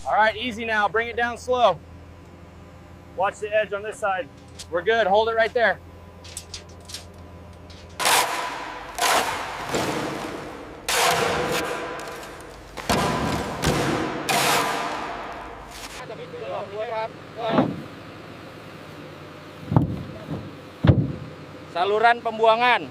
All right, easy now. Bring it down slow. Watch the edge on this side. We're good. Hold it right there. Saluran pembuangan.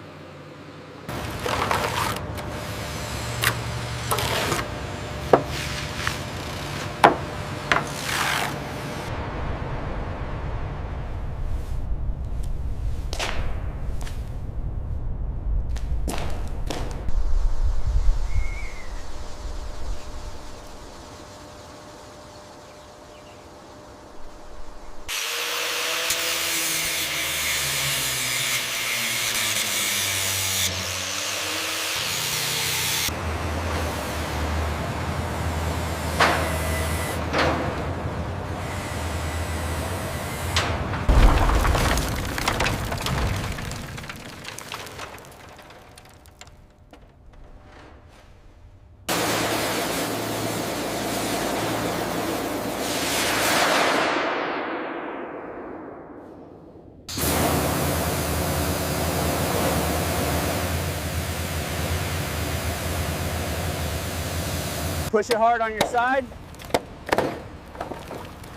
Push it hard on your side.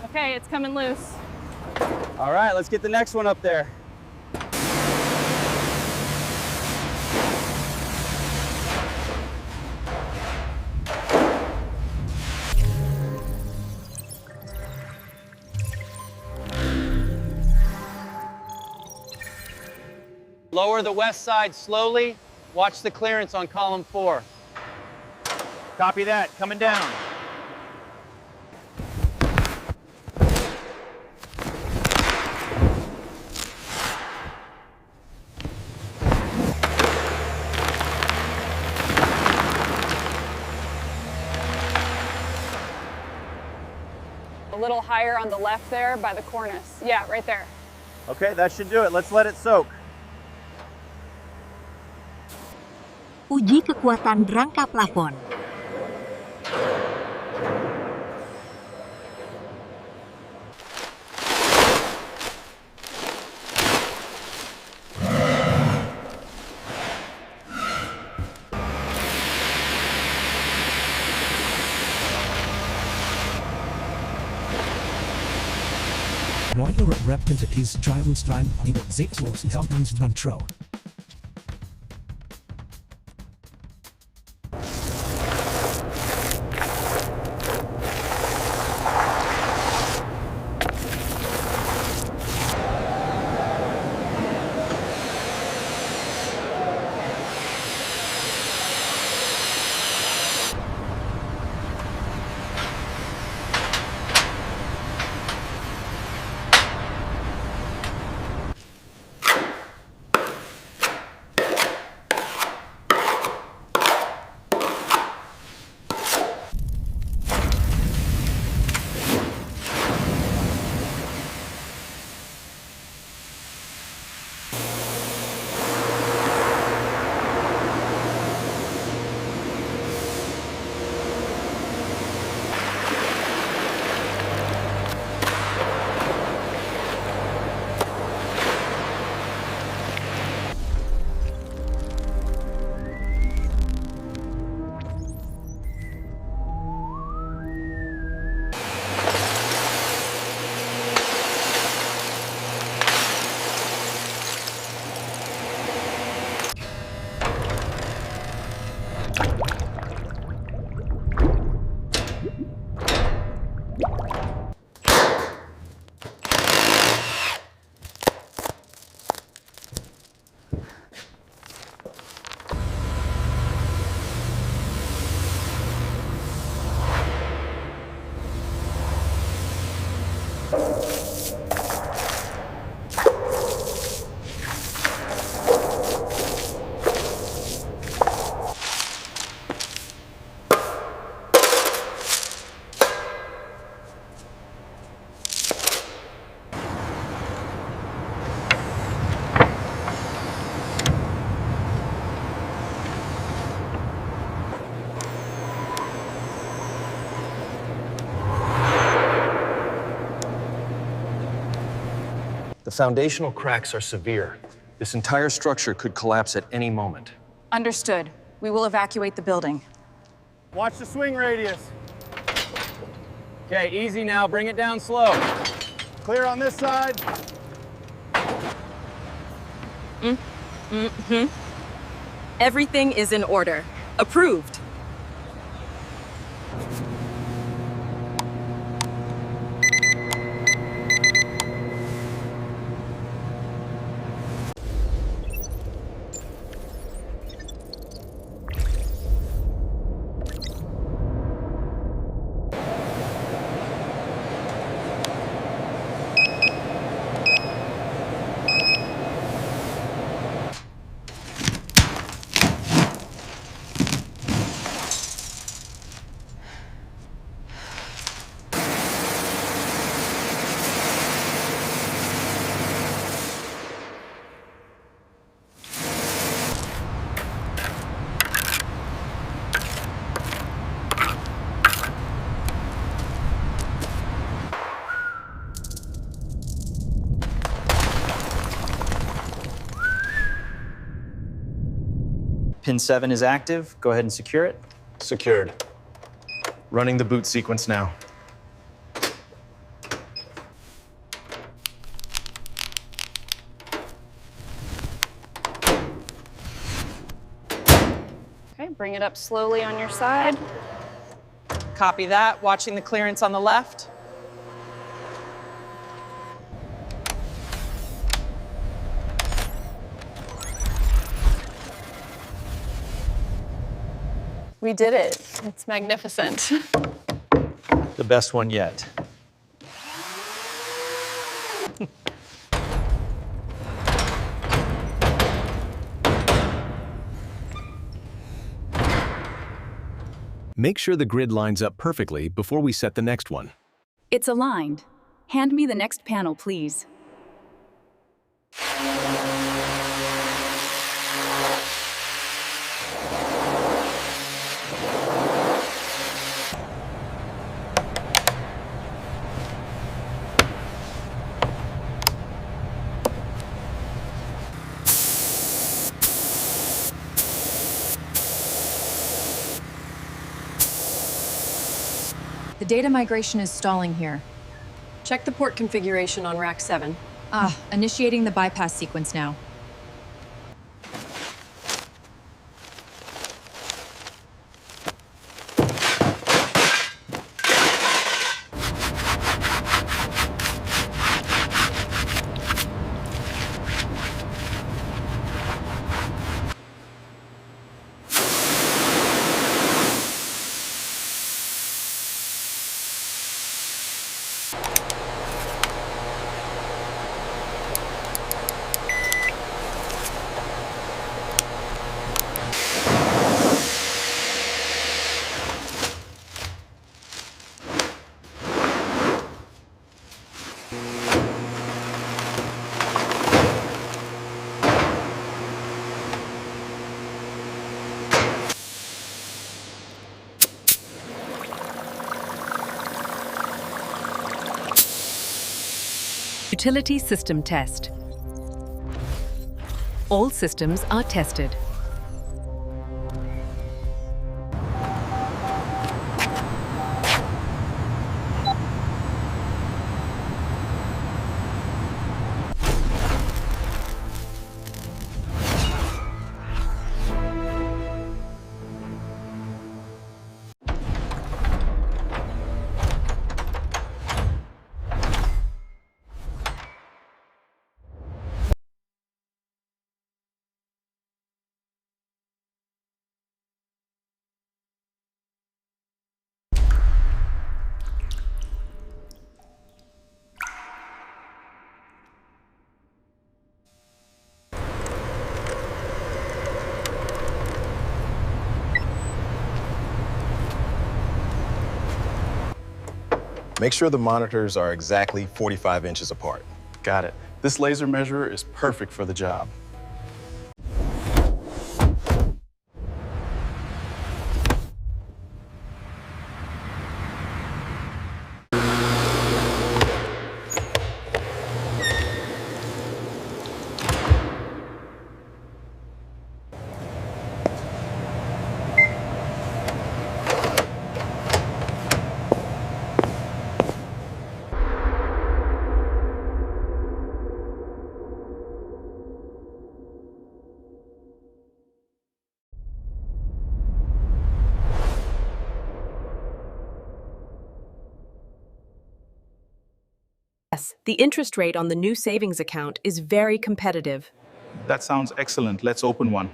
Okay, it's coming loose. All right, let's get the next one up there. Lower the west side slowly. Watch the clearance on column 4. Copy that, coming down. A little higher on the left there by the cornice. Yeah, right there. Okay, that should do it. Let's let it soak. Uji kekuatan rangka plafon. Neue Repetitions Treibelstein über 6 Control. The foundational cracks are severe. This entire structure could collapse at any moment. Understood. We will evacuate the building. Watch the swing radius. Okay, easy now. Bring it down slow. Clear on this side. Everything is in order. Approved. Pin 7 is active. Go ahead and secure it. Secured. Running the boot sequence now. Okay, bring it up slowly on your side. Copy that. Watching the clearance on the left. We did it. It's magnificent. The best one yet. Make sure the grid lines up perfectly before we set the next one. It's aligned. Hand me the next panel, please. The data migration is stalling here. Check the port configuration on rack 7. Initiating the bypass sequence now. Utility system test. All systems are tested. Make sure the monitors are exactly 45 inches apart. Got it. This laser measurer is perfect for the job. Yes, the interest rate on the new savings account is very competitive. That sounds excellent. Let's open one.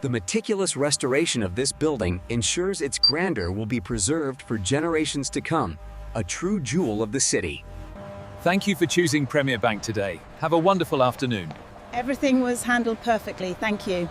The meticulous restoration of this building ensures its grandeur will be preserved for generations to come, a true jewel of the city. Thank you for choosing Premier Bank today. Have a wonderful afternoon. Everything was handled perfectly, thank you.